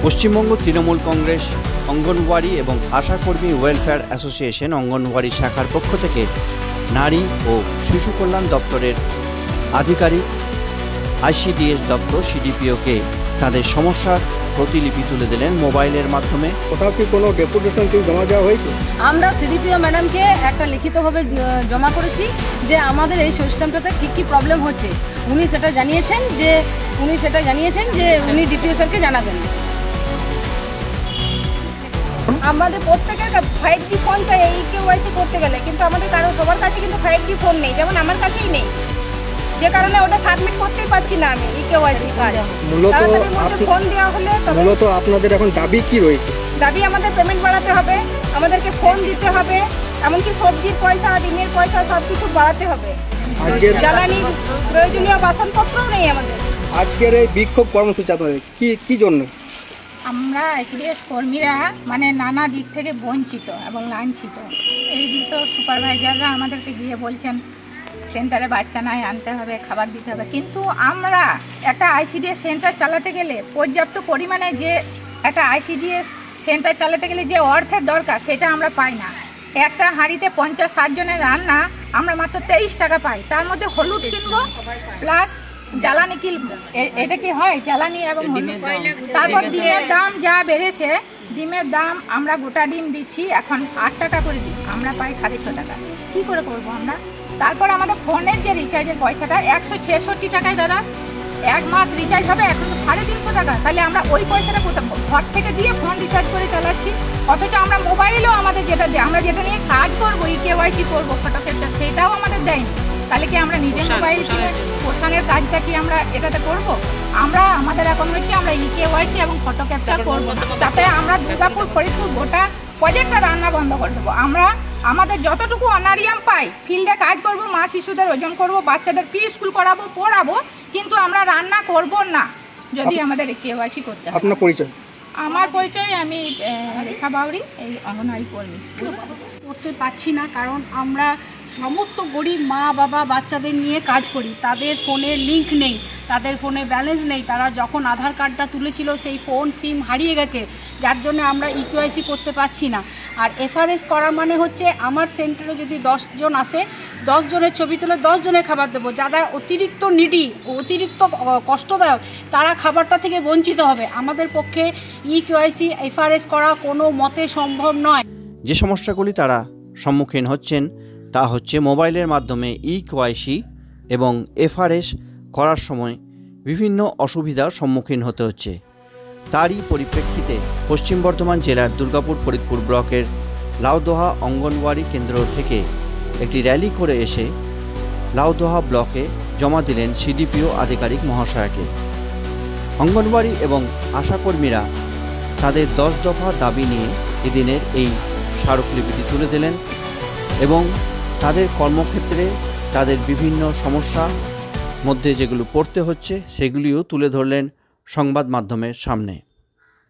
পশ্চিমবঙ্গ তৃণমূল কংগ্রেস অঙ্গনওয়াড়ি এবং আশাকর্মী welfare association anganwadi শাখার পক্ষ থেকে নারী ও শিশু কল্যাণ দপ্তরের আধিকারিক আইসিডিএস দপ্তর সিডিপিওকে তাদের সমস্যার প্রতিলিপি তুলে দিলেন মোবাইলের মাধ্যমে। কোথাও কি কোনো ডেপুটেশন জমা দেওয়া হয়েছে? আমরা সিডিপিও ম্যাডামকে একটা লিখিতভাবে জমা করেছি যে আমাদের এই সিস্টেমটাতে কী প্রবলেম হচ্ছে। উনি সেটা জানিয়েছেন যে উনি ডিপিও স্যারকে জানাবেন। আমাদের প্রত্যেকের 5G ফোন চাই এই কেওয়াইসি করতে গেলে, কিন্তু আমাদের সবার কাছে কিন্তু 5G ফোন নেই, যেমন আমার কাছেই নেই, যে কারণে ওটা সাবমিট করতেই পারছি না আমি এই কেওয়াইসি কাজ। ফোন দেওয়া হলে মূলত আপনাদের এখন দাবি কি রয়েছে? দাবি আমাদের পেমেন্ট বাড়াতে হবে, আমাদেরকে ফোন দিতে হবে, এমনকি সবজির পয়সা, ডিমের পয়সা সব কিছু বাড়াতে হবে। জ্বালানি প্রয়োজনীয় বাসনপত্রও নেই আমাদের। আজকের এই বিক্ষোভ কর্মসূচি আপনাদের কি জন্য? আমরা আইসিডিএস কর্মীরা নানা দিক থেকে বঞ্চিত এবং লাঞ্ছিত। এই দিক তো সুপারভাইজাররা আমাদেরকে গিয়ে বলছেন সেন্টারে বাচ্চা নাই আনতে হবে, খাবার দিতে হবে, কিন্তু আমরা একটা আইসিডিএস সেন্টার চালাতে গেলে পর্যাপ্ত পরিমাণে যে একটা আইসিডিএস সেন্টার চালাতে গেলে যে অর্থের দরকার সেটা আমরা পাই না। একটা হাঁড়িতে 50-60 জনের রান্না আমরা মাত্র 23 টাকা পাই, তার মধ্যে হলুদ কিনবো প্লাস জ্বালানি কিনবো, এটা কি হয়? জ্বালানি এবং হলুদ। তারপর ডিমের দাম যা বেড়েছে, ডিমের দাম আমরা গোটা ডিম দিচ্ছি এখন 8 টাকা করে দিই, আমরা পাই 6.5 টাকা। কী করে করবো আমরা? তারপর আমাদের ফোনের যে রিচার্জের পয়সাটা 166 টাকায় দাদা, 1 মাস রিচার্জ হবে এখন 350 টাকা। তাহলে আমরা ওই পয়সাটা ঘর থেকে দিয়ে ফোন রিচার্জ করে চালাচ্ছি, অথচ আমরা মোবাইলেও আমাদের আমরা যেটা নিয়ে কাজ করবো, কেওয়াইসি করবো, ফটো ক্যাপচার, সেটাও আমাদের দেয়নি। তাহলে কি আমরা নিজের মোবাইল কিনে পোষণের কাজটা কি আমরা এটাতে করবো? আমাদের এখন হচ্ছে আমরা কেওয়াইসি এবং ফটো ক্যাপচার করবো, তাতে আমরা দুর্গাপুর, ফরিদপুর গোটা প্রজেক্টটা রান্না বন্ধ করে দেবো। আমাদের যতটুকু অনারিয়াম পাই, ফিল্ডে কাজ করবো, মা শিশুদের ওজন করবো, বাচ্চাদের প্রি স্কুল করাবো, পড়াবো, কিন্তু আমরা রান্না করব না যদি আমাদের কেওয়াইসি করতে হয়। আপনার পরিচয়? আমার পরিচয়, আমি রেখা বাউরি, এই অঙ্গনওয়াড়ি কর্মী। করতে পারছি না কারণ আমরা সমস্ত গরিব মা বাবা বাচ্চাদের নিয়ে কাজ করি, তাদের ফোনে লিঙ্ক নেই, তাদের ফোনে ব্যালেন্স নেই। তারা যখন আধার কার্ডটা তুলেছিল সেই ফোন সিম হারিয়ে গেছে, যার জন্য আমরা ইকেওয়াইসি করতে পারছি না। আর এফআরএস করা মানে হচ্ছে আমার সেন্টারে যদি 10 জন আসে, 10 জনের ছবি তুলে 10 জনের খাবার দেবো। যারা অতিরিক্ত নিডি, অতিরিক্ত কষ্টদায়ক, তারা খাবারটা থেকে বঞ্চিত হবে। আমাদের পক্ষে ইকেওয়াইসি এফআরএস করা কোনো মতে সম্ভব নয়। যে সমস্যাগুলি তারা সম্মুখীন হচ্ছেন তা হচ্ছে মোবাইলের মাধ্যমে ইকেওয়াইসি এবং এফআরএস করার সময় বিভিন্ন অসুবিধার সম্মুখীন হতে হচ্ছে। তারই পরিপ্রেক্ষিতে পশ্চিম বর্ধমান জেলার দুর্গাপুর ফরিদপুর ব্লকের লাউদোহা অঙ্গনওয়াড়ি কেন্দ্র থেকে একটি র্যালি করে এসে লাউদোহা ব্লকে জমা দিলেন সিডিপিও আধিকারিক মহাশয়কে। অঙ্গনওয়াড়ি এবং আশাকর্মীরা তাদের 10 দফা দাবি নিয়ে এদিনের এই স্মারকলিপিটি তুলে দিলেন এবং তাদের কর্মক্ষেত্রে তাদের বিভিন্ন সমস্যা মধ্যে যেগুলো পড়তে হচ্ছে সেগুলিও তুলে ধরলেন সংবাদ মাধ্যমের সামনে।